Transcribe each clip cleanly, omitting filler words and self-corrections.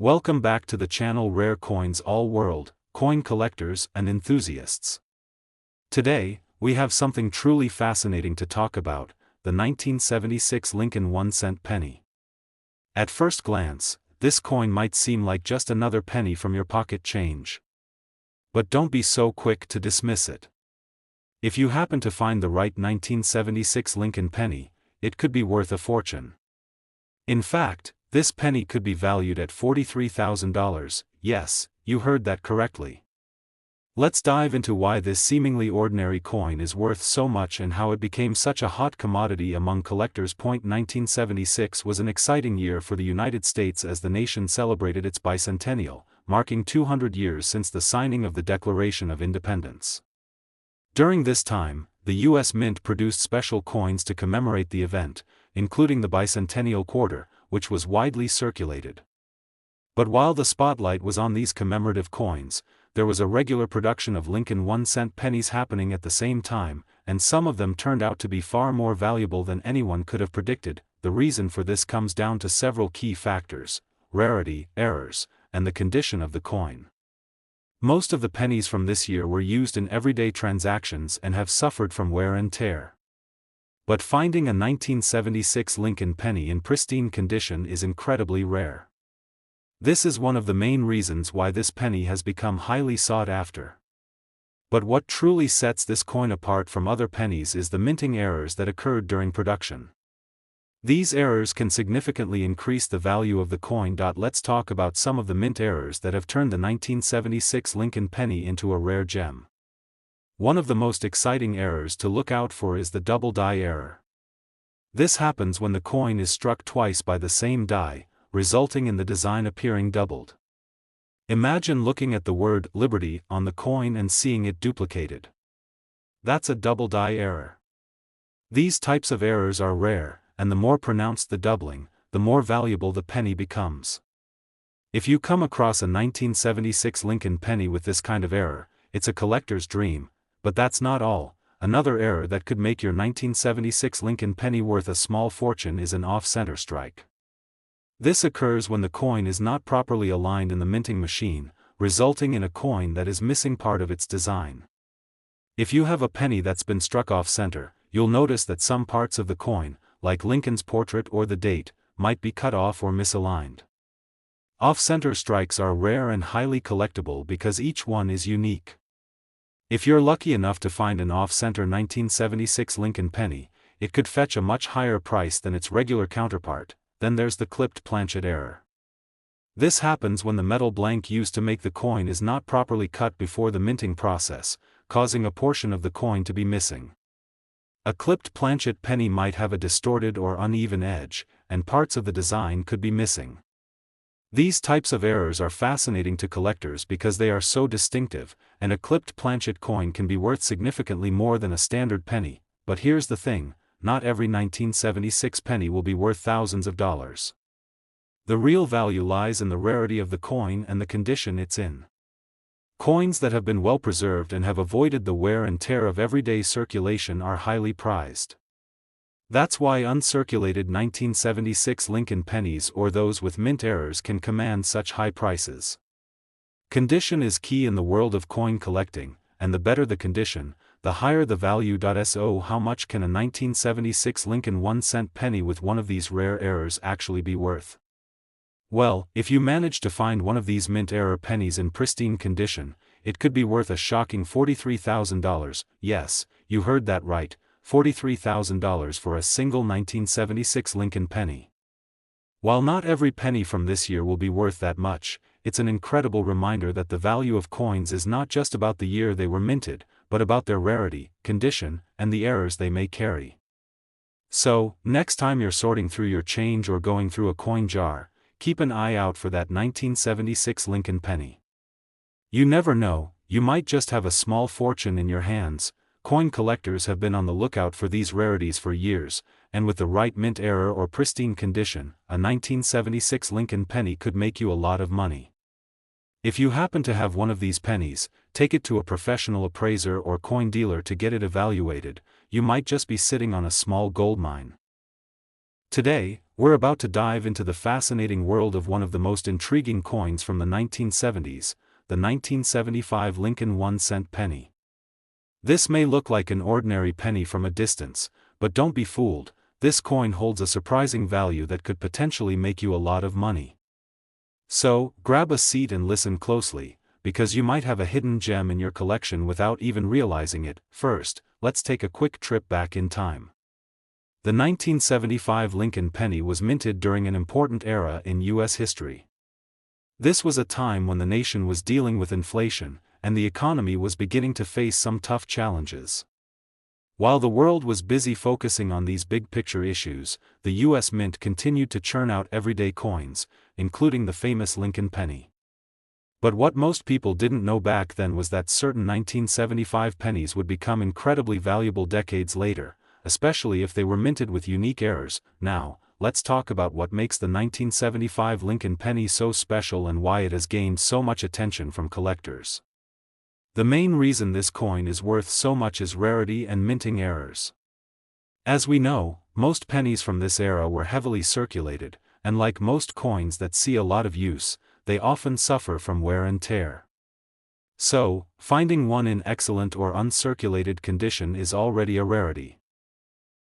Welcome back to the channel Rare Coins All World, coin collectors and enthusiasts. Today, we have something truly fascinating to talk about, the 1976 Lincoln 1-cent penny. At first glance, this coin might seem like just another penny from your pocket change. But don't be so quick to dismiss it. If you happen to find the right 1976 Lincoln penny, it could be worth a fortune. In fact, this penny could be valued at $43,000, yes, you heard that correctly. Let's dive into why this seemingly ordinary coin is worth so much and how it became such a hot commodity among collectors. 1976 was an exciting year for the United States as the nation celebrated its bicentennial, marking 200 years since the signing of the Declaration of Independence. During this time, the U.S. Mint produced special coins to commemorate the event, including the bicentennial quarter, which was widely circulated. But while the spotlight was on these commemorative coins, there was a regular production of Lincoln 1-cent pennies happening at the same time, and some of them turned out to be far more valuable than anyone could have predicted. The reason for this comes down to several key factors: rarity, errors, and the condition of the coin. Most of the pennies from this year were used in everyday transactions and have suffered from wear and tear. But finding a 1976 Lincoln penny in pristine condition is incredibly rare. This is one of the main reasons why this penny has become highly sought after. But what truly sets this coin apart from other pennies is the minting errors that occurred during production. These errors can significantly increase the value of the coin. Let's talk about some of the mint errors that have turned the 1976 Lincoln penny into a rare gem. One of the most exciting errors to look out for is the double die error. This happens when the coin is struck twice by the same die, resulting in the design appearing doubled. Imagine looking at the word Liberty on the coin and seeing it duplicated. That's a double die error. These types of errors are rare, and the more pronounced the doubling, the more valuable the penny becomes. If you come across a 1976 Lincoln penny with this kind of error, it's a collector's dream. But that's not all. Another error that could make your 1976 Lincoln penny worth a small fortune is an off-center strike. This occurs when the coin is not properly aligned in the minting machine, resulting in a coin that is missing part of its design. If you have a penny that's been struck off-center, you'll notice that some parts of the coin, like Lincoln's portrait or the date, might be cut off or misaligned. Off-center strikes are rare and highly collectible because each one is unique. If you're lucky enough to find an off-center 1976 Lincoln penny, it could fetch a much higher price than its regular counterpart. Then there's the clipped planchet error. This happens when the metal blank used to make the coin is not properly cut before the minting process, causing a portion of the coin to be missing. A clipped planchet penny might have a distorted or uneven edge, and parts of the design could be missing. These types of errors are fascinating to collectors because they are so distinctive, and a clipped planchet coin can be worth significantly more than a standard penny. But here's the thing, not every 1976 penny will be worth thousands of dollars. The real value lies in the rarity of the coin and the condition it's in. Coins that have been well preserved and have avoided the wear and tear of everyday circulation are highly prized. That's why uncirculated 1976 Lincoln pennies or those with mint errors can command such high prices. Condition is key in the world of coin collecting, and the better the condition, the higher the value. So how much can a 1976 Lincoln 1-cent penny with one of these rare errors actually be worth? Well, if you manage to find one of these mint error pennies in pristine condition, it could be worth a shocking $43,000. Yes, you heard that right. $43,000 for a single 1976 Lincoln penny. While not every penny from this year will be worth that much, it's an incredible reminder that the value of coins is not just about the year they were minted, but about their rarity, condition, and the errors they may carry. So, next time you're sorting through your change or going through a coin jar, keep an eye out for that 1976 Lincoln penny. You never know, you might just have a small fortune in your hands. Coin collectors have been on the lookout for these rarities for years, and with the right mint error or pristine condition, a 1976 Lincoln penny could make you a lot of money. If you happen to have one of these pennies, take it to a professional appraiser or coin dealer to get it evaluated. You might just be sitting on a small gold mine. Today, We're about to dive into the fascinating world of one of the most intriguing coins from the 1970s, the 1975 Lincoln 1-cent penny. This may look like an ordinary penny from a distance, but don't be fooled, this coin holds a surprising value that could potentially make you a lot of money. So, grab a seat and listen closely, because you might have a hidden gem in your collection without even realizing it. First, let's take a quick trip back in time. The 1975 Lincoln penny was minted during an important era in U.S. history. This was a time when the nation was dealing with inflation, and the economy was beginning to face some tough challenges. While the world was busy focusing on these big-picture issues, the U.S. Mint continued to churn out everyday coins, including the famous Lincoln penny. But what most people didn't know back then was that certain 1975 pennies would become incredibly valuable decades later, especially if they were minted with unique errors. Now, let's talk about what makes the 1975 Lincoln penny so special and why it has gained so much attention from collectors. The main reason this coin is worth so much is rarity and minting errors. As we know, most pennies from this era were heavily circulated, and like most coins that see a lot of use, they often suffer from wear and tear. So, finding one in excellent or uncirculated condition is already a rarity.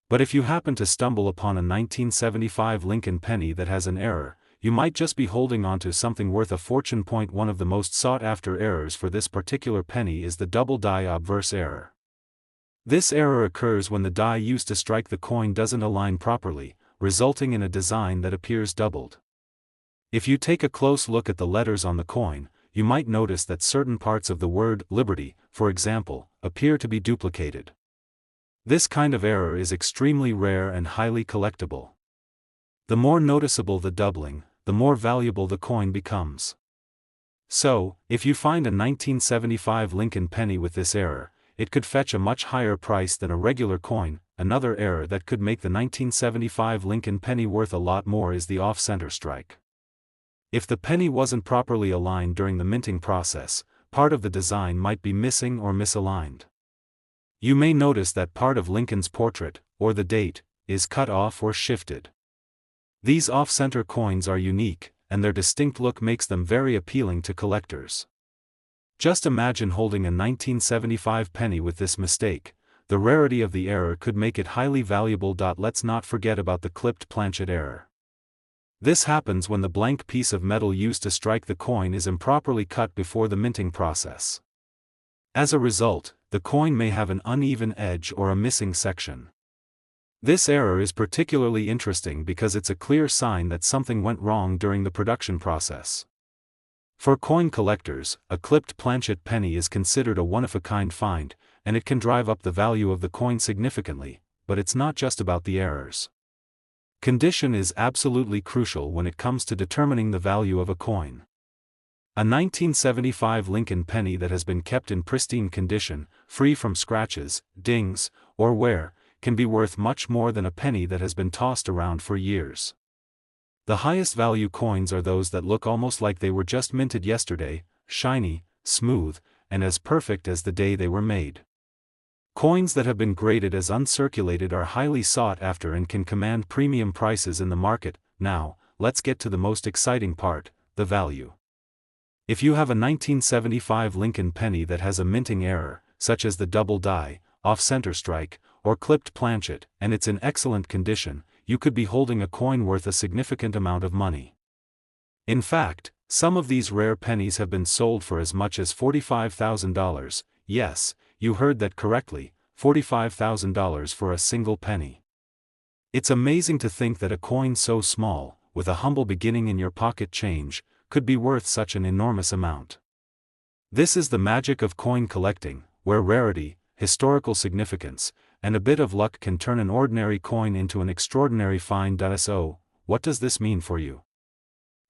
But if you happen to stumble upon a 1975 Lincoln penny that has an error, you might just be holding onto something worth a fortune. One of the most sought-after errors for this particular penny is the double die obverse error. This error occurs when the die used to strike the coin doesn't align properly, resulting in a design that appears doubled. If you take a close look at the letters on the coin, you might notice that certain parts of the word Liberty, for example, appear to be duplicated. This kind of error is extremely rare and highly collectible. The more noticeable the doubling, the more valuable the coin becomes. So, if you find a 1975 Lincoln penny with this error, it could fetch a much higher price than a regular coin. Another error that could make the 1975 Lincoln penny worth a lot more is the off-center strike. If the penny wasn't properly aligned during the minting process, part of the design might be missing or misaligned. You may notice that part of Lincoln's portrait, or the date, is cut off or shifted. These off-center coins are unique, and their distinct look makes them very appealing to collectors. Just imagine holding a 1975 penny with this mistake. The rarity of the error could make it highly valuable. Let's not forget about the clipped planchet error. This happens when the blank piece of metal used to strike the coin is improperly cut before the minting process. As a result, the coin may have an uneven edge or a missing section. This error is particularly interesting because it's a clear sign that something went wrong during the production process. For coin collectors, a clipped planchet penny is considered a one-of-a-kind find, and it can drive up the value of the coin significantly, but it's not just about the errors. Condition is absolutely crucial when it comes to determining the value of a coin. A 1975 Lincoln penny that has been kept in pristine condition, free from scratches, dings, or wear, can be worth much more than a penny that has been tossed around for years. The highest value coins are those that look almost like they were just minted yesterday, shiny, smooth, and as perfect as the day they were made. Coins that have been graded as uncirculated are highly sought after and can command premium prices in the market. Now, let's get to the most exciting part, the value. If you have a 1975 Lincoln penny that has a minting error, such as the double die, off-center strike, or clipped planchet, and it's in excellent condition, you could be holding a coin worth a significant amount of money. In fact, some of these rare pennies have been sold for as much as $45,000, yes, you heard that correctly, $45,000 for a single penny. It's amazing to think that a coin so small, with a humble beginning in your pocket change, could be worth such an enormous amount. This is the magic of coin collecting, where rarity, historical significance, and a bit of luck can turn an ordinary coin into an extraordinary find. So, what does this mean for you?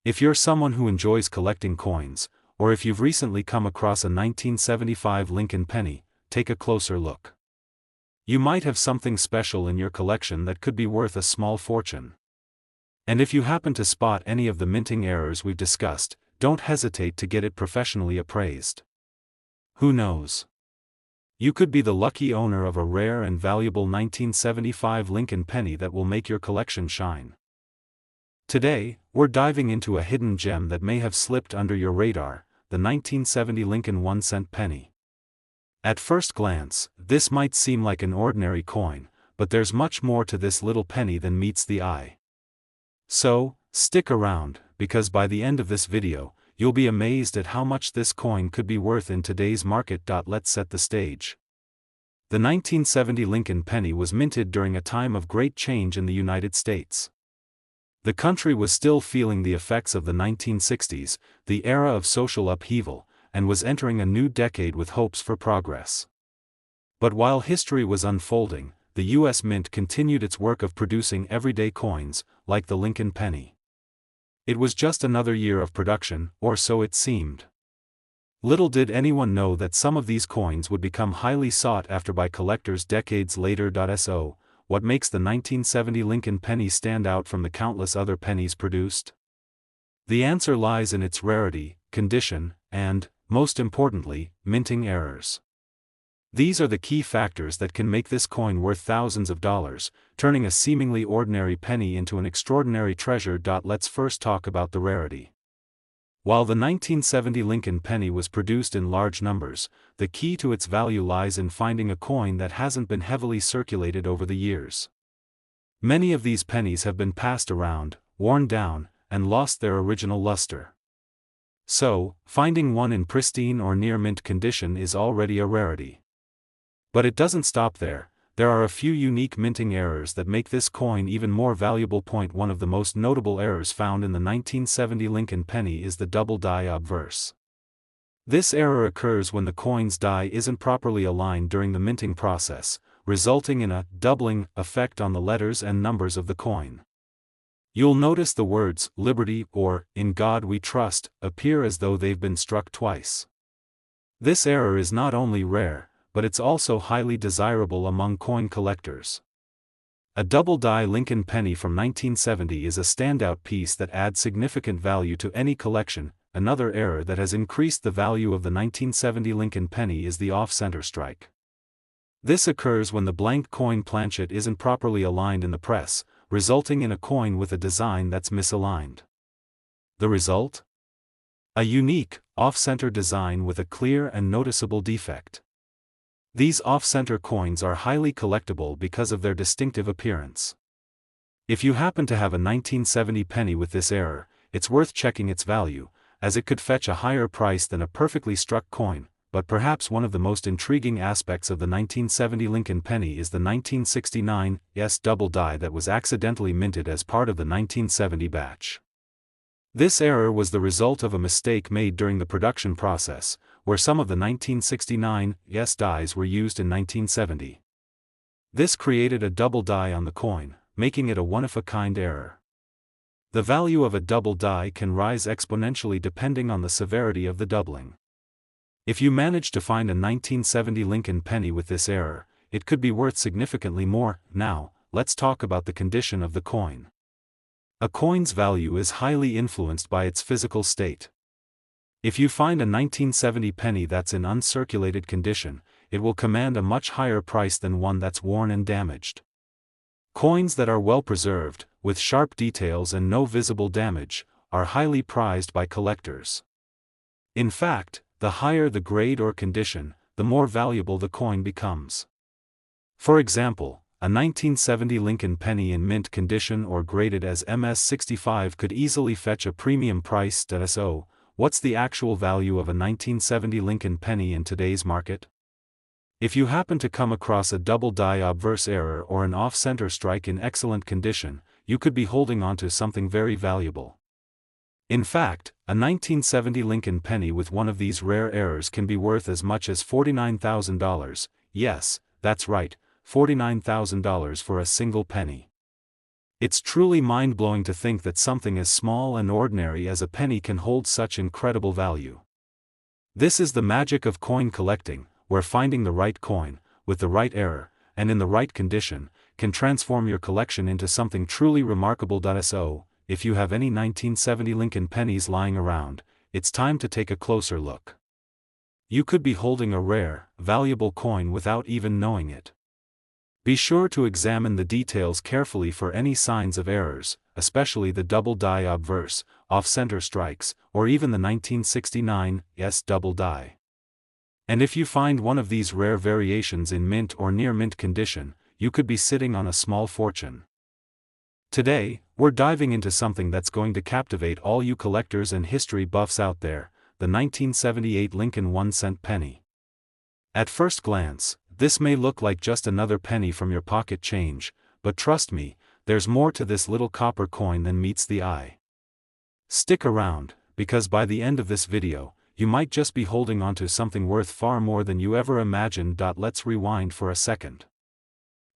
If you're someone who enjoys collecting coins, or if you've recently come across a 1975 Lincoln penny, take a closer look. You might have something special in your collection that could be worth a small fortune. And if you happen to spot any of the minting errors we've discussed, don't hesitate to get it professionally appraised. Who knows? You could be the lucky owner of a rare and valuable 1975 Lincoln penny that will make your collection shine. Today, we're diving into a hidden gem that may have slipped under your radar, the 1970 Lincoln 1-cent penny. At first glance, this might seem like an ordinary coin, but there's much more to this little penny than meets the eye. So, stick around, because by the end of this video, you'll be amazed at how much this coin could be worth in today's market. Let's set the stage. The 1970 Lincoln penny was minted during a time of great change in the United States. The country was still feeling the effects of the 1960s, the era of social upheaval, and was entering a new decade with hopes for progress. But while history was unfolding, the U.S. Mint continued its work of producing everyday coins, like the Lincoln penny. It was just another year of production, or so it seemed. Little did anyone know that some of these coins would become highly sought after by collectors decades later. So, what makes the 1970 Lincoln penny stand out from the countless other pennies produced? The answer lies in its rarity, condition, and, most importantly, minting errors. These are the key factors that can make this coin worth thousands of dollars, turning a seemingly ordinary penny into an extraordinary treasure. Let's first talk about the rarity. While the 1970 Lincoln penny was produced in large numbers, the key to its value lies in finding a coin that hasn't been heavily circulated over the years. Many of these pennies have been passed around, worn down, and lost their original luster. So, finding one in pristine or near mint condition is already a rarity. But it doesn't stop there. There are a few unique minting errors that make this coin even more valuable. One of the most notable errors found in the 1970 Lincoln penny is the double die obverse. This error occurs when the coin's die isn't properly aligned during the minting process, resulting in a doubling effect on the letters and numbers of the coin. You'll notice the words "Liberty" or "In God We Trust" appear as though they've been struck twice. This error is not only rare, but it's also highly desirable among coin collectors. A double-die Lincoln penny from 1970 is a standout piece that adds significant value to any collection. Another error that has increased the value of the 1970 Lincoln penny is the off-center strike. This occurs when the blank coin planchet isn't properly aligned in the press, resulting in a coin with a design that's misaligned. The result? A unique, off-center design with a clear and noticeable defect. These off-center coins are highly collectible because of their distinctive appearance. If you happen to have a 1970 penny with this error, it's worth checking its value, as it could fetch a higher price than a perfectly struck coin. But perhaps one of the most intriguing aspects of the 1970 Lincoln penny is the 1969 double die that was accidentally minted as part of the 1970 batch. This error was the result of a mistake made during the production process, where some of the 1969 dies were used in 1970. This created a double die on the coin, making it a one-of-a-kind error. The value of a double die can rise exponentially depending on the severity of the doubling. If you manage to find a 1970 Lincoln penny with this error, it could be worth significantly more. Now, let's talk about the condition of the coin. A coin's value is highly influenced by its physical state. If you find a 1970 penny that's in uncirculated condition, it will command a much higher price than one that's worn and damaged. Coins that are well preserved, with sharp details and no visible damage, are highly prized by collectors. In fact, the higher the grade or condition, the more valuable the coin becomes. For example, a 1970 Lincoln penny in mint condition or graded as MS-65 could easily fetch a premium price. So, what's the actual value of a 1970 Lincoln penny in today's market? If you happen to come across a double die obverse error or an off-center strike in excellent condition, you could be holding onto something very valuable. In fact, a 1970 Lincoln penny with one of these rare errors can be worth as much as $49,000. Yes, that's right, $49,000 for a single penny. It's truly mind-blowing to think that something as small and ordinary as a penny can hold such incredible value. This is the magic of coin collecting, where finding the right coin, with the right error, and in the right condition, can transform your collection into something truly remarkable. So, if you have any 1970 Lincoln pennies lying around, it's time to take a closer look. You could be holding a rare, valuable coin without even knowing it. Be sure to examine the details carefully for any signs of errors, especially the double die obverse, off-center strikes, or even the 1969 double die. And if you find one of these rare variations in mint or near mint condition, you could be sitting on a small fortune. Today, we're diving into something that's going to captivate all you collectors and history buffs out there, the 1978 Lincoln 1-cent penny. At first glance, this may look like just another penny from your pocket change, but trust me, there's more to this little copper coin than meets the eye. Stick around, because by the end of this video, you might just be holding onto something worth far more than you ever imagined. Let's rewind for a second.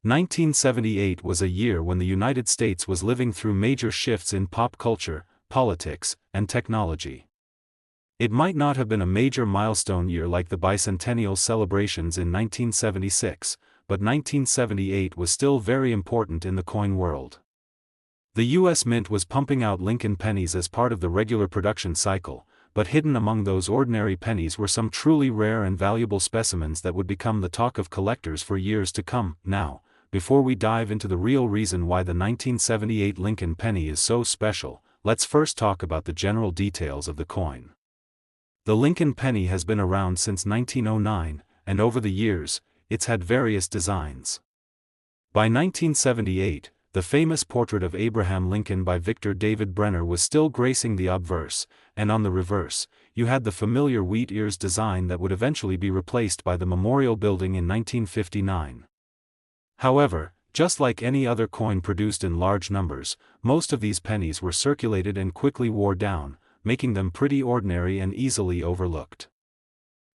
1978 was a year when the United States was living through major shifts in pop culture, politics, and technology. It might not have been a major milestone year like the bicentennial celebrations in 1976, but 1978 was still very important in the coin world. The U.S. Mint was pumping out Lincoln pennies as part of the regular production cycle, but hidden among those ordinary pennies were some truly rare and valuable specimens that would become the talk of collectors for years to come. Now, before we dive into the real reason why the 1978 Lincoln penny is so special, let's first talk about the general details of the coin. The Lincoln penny has been around since 1909, and over the years, it's had various designs. By 1978, the famous portrait of Abraham Lincoln by Victor David Brenner was still gracing the obverse, and on the reverse, you had the familiar wheat ears design that would eventually be replaced by the Memorial Building in 1959. However, just like any other coin produced in large numbers, most of these pennies were circulated and quickly wore down, making them pretty ordinary and easily overlooked.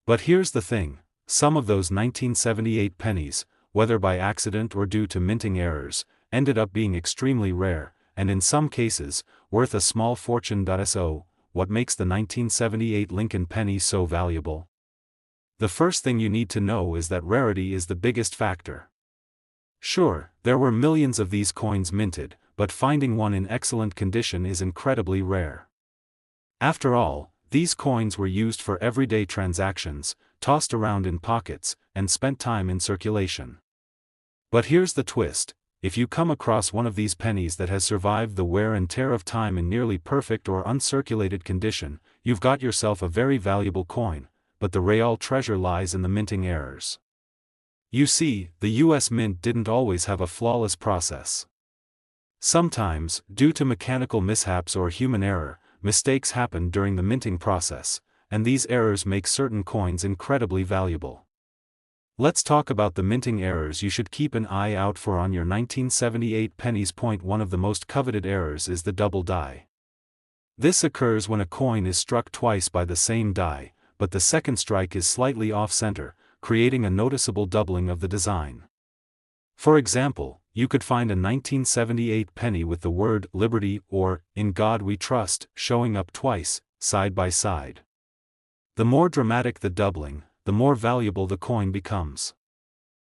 But here's the thing, some of those 1978 pennies, whether by accident or due to minting errors, ended up being extremely rare, and in some cases, worth a small fortune. So, what makes the 1978 Lincoln penny so valuable? The first thing you need to know is that rarity is the biggest factor. Sure, there were millions of these coins minted, but finding one in excellent condition is incredibly rare. After all, these coins were used for everyday transactions, tossed around in pockets, and spent time in circulation. But here's the twist. If you come across one of these pennies that has survived the wear and tear of time in nearly perfect or uncirculated condition, you've got yourself a very valuable coin, but the real treasure lies in the minting errors. You see, the U.S. Mint didn't always have a flawless process. Sometimes, due to mechanical mishaps or human error, mistakes happened during the minting process, and these errors make certain coins incredibly valuable. Let's talk about the minting errors you should keep an eye out for on your 1978 pennies. One of the most coveted errors is the double die. This occurs when a coin is struck twice by the same die, but the second strike is slightly off-center, creating a noticeable doubling of the design. For example, you could find a 1978 penny with the word Liberty or In God We Trust showing up twice, side by side. The more dramatic the doubling, the more valuable the coin becomes.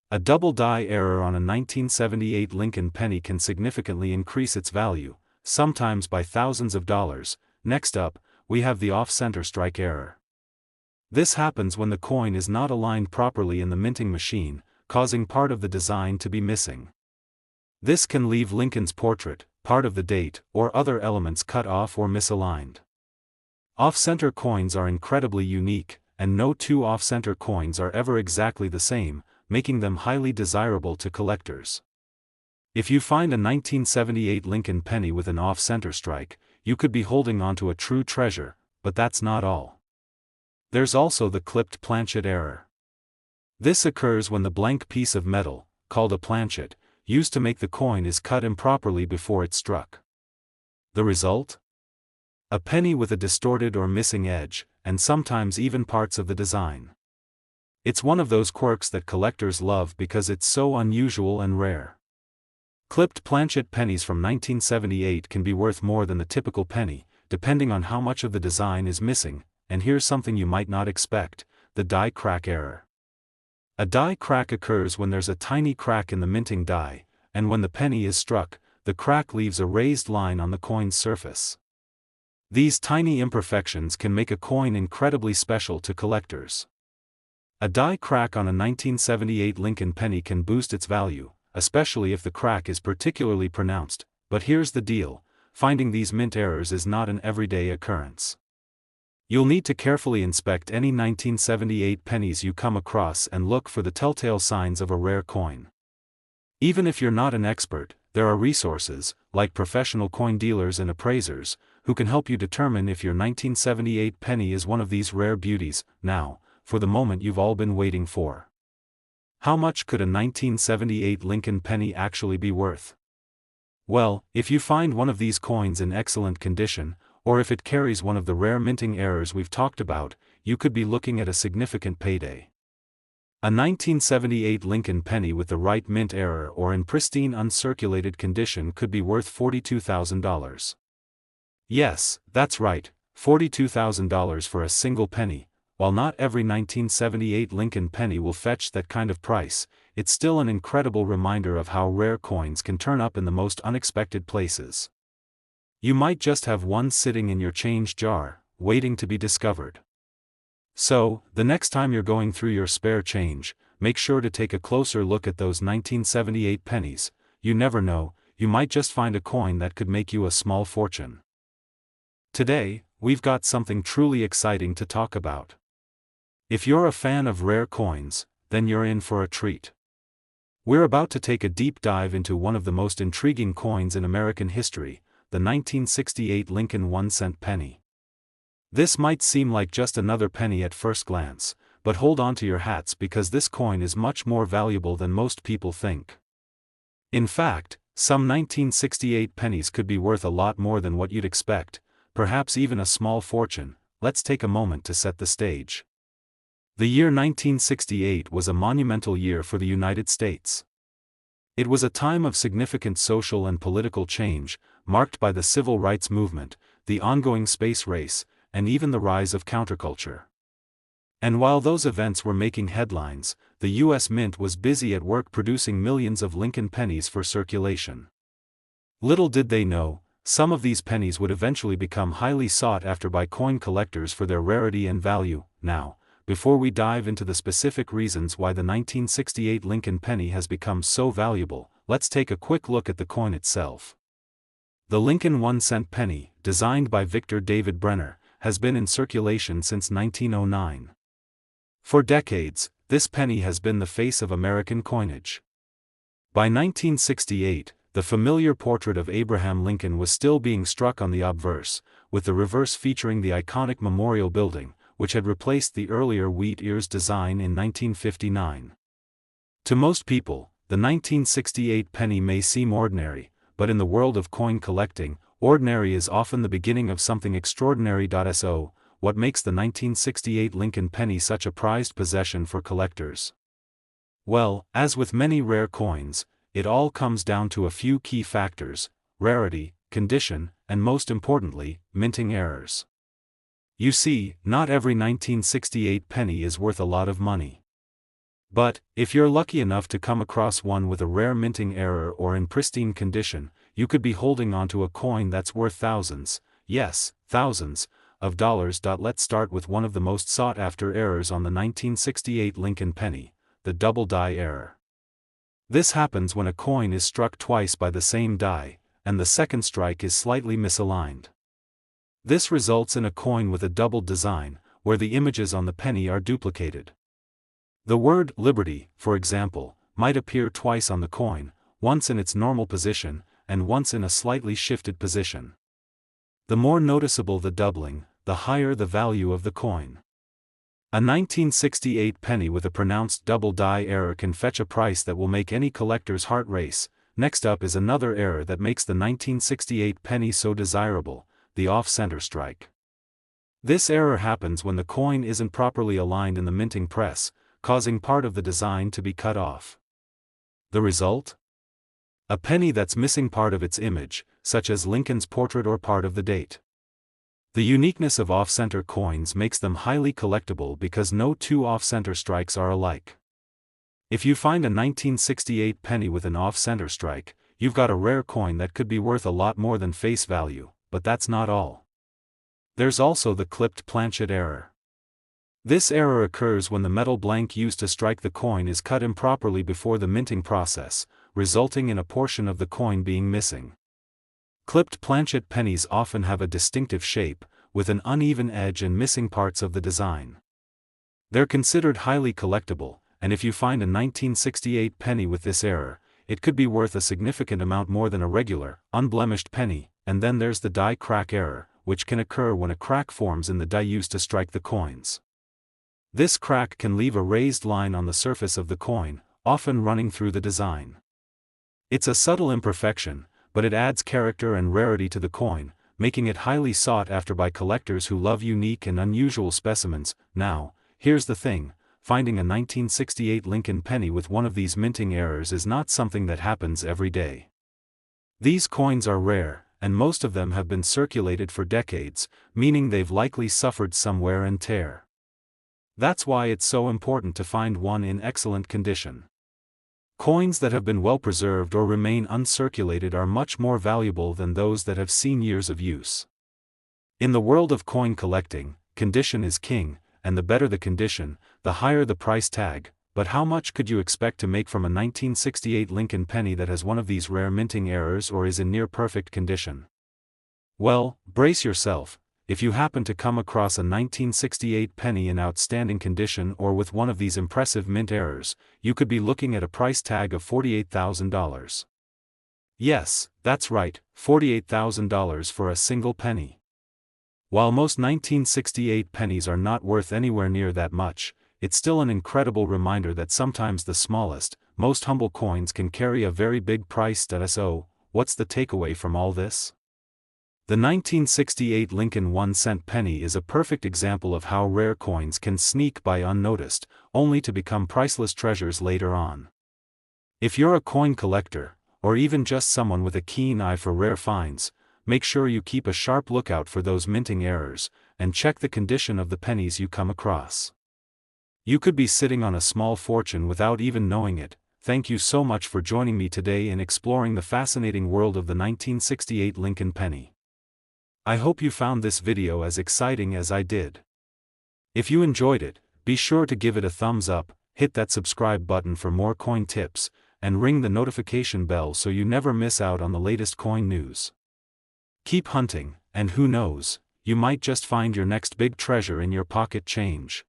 A double die error on a 1978 Lincoln penny can significantly increase its value, sometimes by thousands of dollars. Next up, we have the off-center strike error. This happens when the coin is not aligned properly in the minting machine, causing part of the design to be missing. This can leave Lincoln's portrait, part of the date, or other elements cut off or misaligned. Off-center coins are incredibly unique, and no two off-center coins are ever exactly the same, making them highly desirable to collectors. If you find a 1978 Lincoln penny with an off-center strike, you could be holding onto a true treasure, but that's not all. There's also the clipped planchet error. This occurs when the blank piece of metal, called a planchet, used to make the coin is cut improperly before it's struck. The result? A penny with a distorted or missing edge, and sometimes even parts of the design. It's one of those quirks that collectors love because it's so unusual and rare. Clipped planchet pennies from 1978 can be worth more than the typical penny, depending on how much of the design is missing. And here's something you might not expect, the die crack error. A die crack occurs when there's a tiny crack in the minting die, and when the penny is struck, the crack leaves a raised line on the coin's surface. These tiny imperfections can make a coin incredibly special to collectors. A die crack on a 1978 Lincoln penny can boost its value, especially if the crack is particularly pronounced, but here's the deal, finding these mint errors is not an everyday occurrence. You'll need to carefully inspect any 1978 pennies you come across and look for the telltale signs of a rare coin. Even if you're not an expert, there are resources, like professional coin dealers and appraisers, who can help you determine if your 1978 penny is one of these rare beauties. Now, for the moment you've all been waiting for. How much could a 1978 Lincoln penny actually be worth? Well, if you find one of these coins in excellent condition, or if it carries one of the rare minting errors we've talked about, you could be looking at a significant payday. A 1978 Lincoln penny with the right mint error or in pristine uncirculated condition could be worth $42,000. Yes, that's right, $42,000 for a single penny. While not every 1978 Lincoln penny will fetch that kind of price, it's still an incredible reminder of how rare coins can turn up in the most unexpected places. You might just have one sitting in your change jar, waiting to be discovered. So, the next time you're going through your spare change, make sure to take a closer look at those 1978 pennies. You never know, you might just find a coin that could make you a small fortune. Today, we've got something truly exciting to talk about. If you're a fan of rare coins, then you're in for a treat. We're about to take a deep dive into one of the most intriguing coins in American history, the 1968 Lincoln 1-cent penny. This might seem like just another penny at first glance, but hold on to your hats because this coin is much more valuable than most people think. In fact, some 1968 pennies could be worth a lot more than what you'd expect, perhaps even a small fortune. Let's take a moment to set the stage. The year 1968 was a monumental year for the United States. It was a time of significant social and political change, marked by the civil rights movement, the ongoing space race, and even the rise of counterculture. And while those events were making headlines, the U.S. Mint was busy at work producing millions of Lincoln pennies for circulation. Little did they know, some of these pennies would eventually become highly sought after by coin collectors for their rarity and value. Now, before we dive into the specific reasons why the 1968 Lincoln penny has become so valuable, let's take a quick look at the coin itself. The Lincoln 1-cent penny, designed by Victor David Brenner, has been in circulation since 1909. For decades, this penny has been the face of American coinage. By 1968, the familiar portrait of Abraham Lincoln was still being struck on the obverse, with the reverse featuring the iconic Memorial Building, which had replaced the earlier wheat ears design in 1959. To most people, the 1968 penny may seem ordinary, but in the world of coin collecting, ordinary is often the beginning of something extraordinary. So, what makes the 1968 Lincoln penny such a prized possession for collectors? Well, as with many rare coins, it all comes down to a few key factors: rarity, condition, and most importantly, minting errors. You see, not every 1968 penny is worth a lot of money. But, if you're lucky enough to come across one with a rare minting error or in pristine condition, you could be holding onto a coin that's worth thousands, yes, thousands, of dollars. Let's start with one of the most sought-after errors on the 1968 Lincoln penny, the double die error. This happens when a coin is struck twice by the same die, and the second strike is slightly misaligned. This results in a coin with a doubled design, where the images on the penny are duplicated. The word Liberty, for example, might appear twice on the coin, once in its normal position, and once in a slightly shifted position. The more noticeable the doubling, the higher the value of the coin. A 1968 penny with a pronounced double die error can fetch a price that will make any collector's heart race. Next up is another error that makes the 1968 penny so desirable: the off-center strike. This error happens when the coin isn't properly aligned in the minting press, causing part of the design to be cut off. The result? A penny that's missing part of its image, such as Lincoln's portrait or part of the date. The uniqueness of off-center coins makes them highly collectible because no two off-center strikes are alike. If you find a 1968 penny with an off-center strike, you've got a rare coin that could be worth a lot more than face value. But that's not all. There's also the clipped planchet error. This error occurs when the metal blank used to strike the coin is cut improperly before the minting process, resulting in a portion of the coin being missing. Clipped planchet pennies often have a distinctive shape, with an uneven edge and missing parts of the design. They're considered highly collectible, and if you find a 1968 penny with this error, it could be worth a significant amount more than a regular, unblemished penny. And then there's the die crack error, which can occur when a crack forms in the die used to strike the coins. This crack can leave a raised line on the surface of the coin, often running through the design. It's a subtle imperfection, but it adds character and rarity to the coin, making it highly sought after by collectors who love unique and unusual specimens. Now, here's the thing, finding a 1968 Lincoln penny with one of these minting errors is not something that happens every day. These coins are rare, and most of them have been circulated for decades, meaning they've likely suffered some wear and tear. That's why it's so important to find one in excellent condition. Coins that have been well preserved or remain uncirculated are much more valuable than those that have seen years of use. In the world of coin collecting, condition is king, and the better the condition, the higher the price tag. But how much could you expect to make from a 1968 Lincoln penny that has one of these rare minting errors or is in near-perfect condition? Well, brace yourself. If you happen to come across a 1968 penny in outstanding condition or with one of these impressive mint errors, you could be looking at a price tag of $48,000. Yes, that's right, $48,000 for a single penny. While most 1968 pennies are not worth anywhere near that much, it's still an incredible reminder that sometimes the smallest, most humble coins can carry a very big price. So, what's the takeaway from all this? The 1968 Lincoln 1-cent penny is a perfect example of how rare coins can sneak by unnoticed, only to become priceless treasures later on. If you're a coin collector, or even just someone with a keen eye for rare finds, make sure you keep a sharp lookout for those minting errors, and check the condition of the pennies you come across. You could be sitting on a small fortune without even knowing it. Thank you so much for joining me today in exploring the fascinating world of the 1968 Lincoln penny. I hope you found this video as exciting as I did. If you enjoyed it, be sure to give it a thumbs up, hit that subscribe button for more coin tips, and ring the notification bell so you never miss out on the latest coin news. Keep hunting, and who knows, you might just find your next big treasure in your pocket change.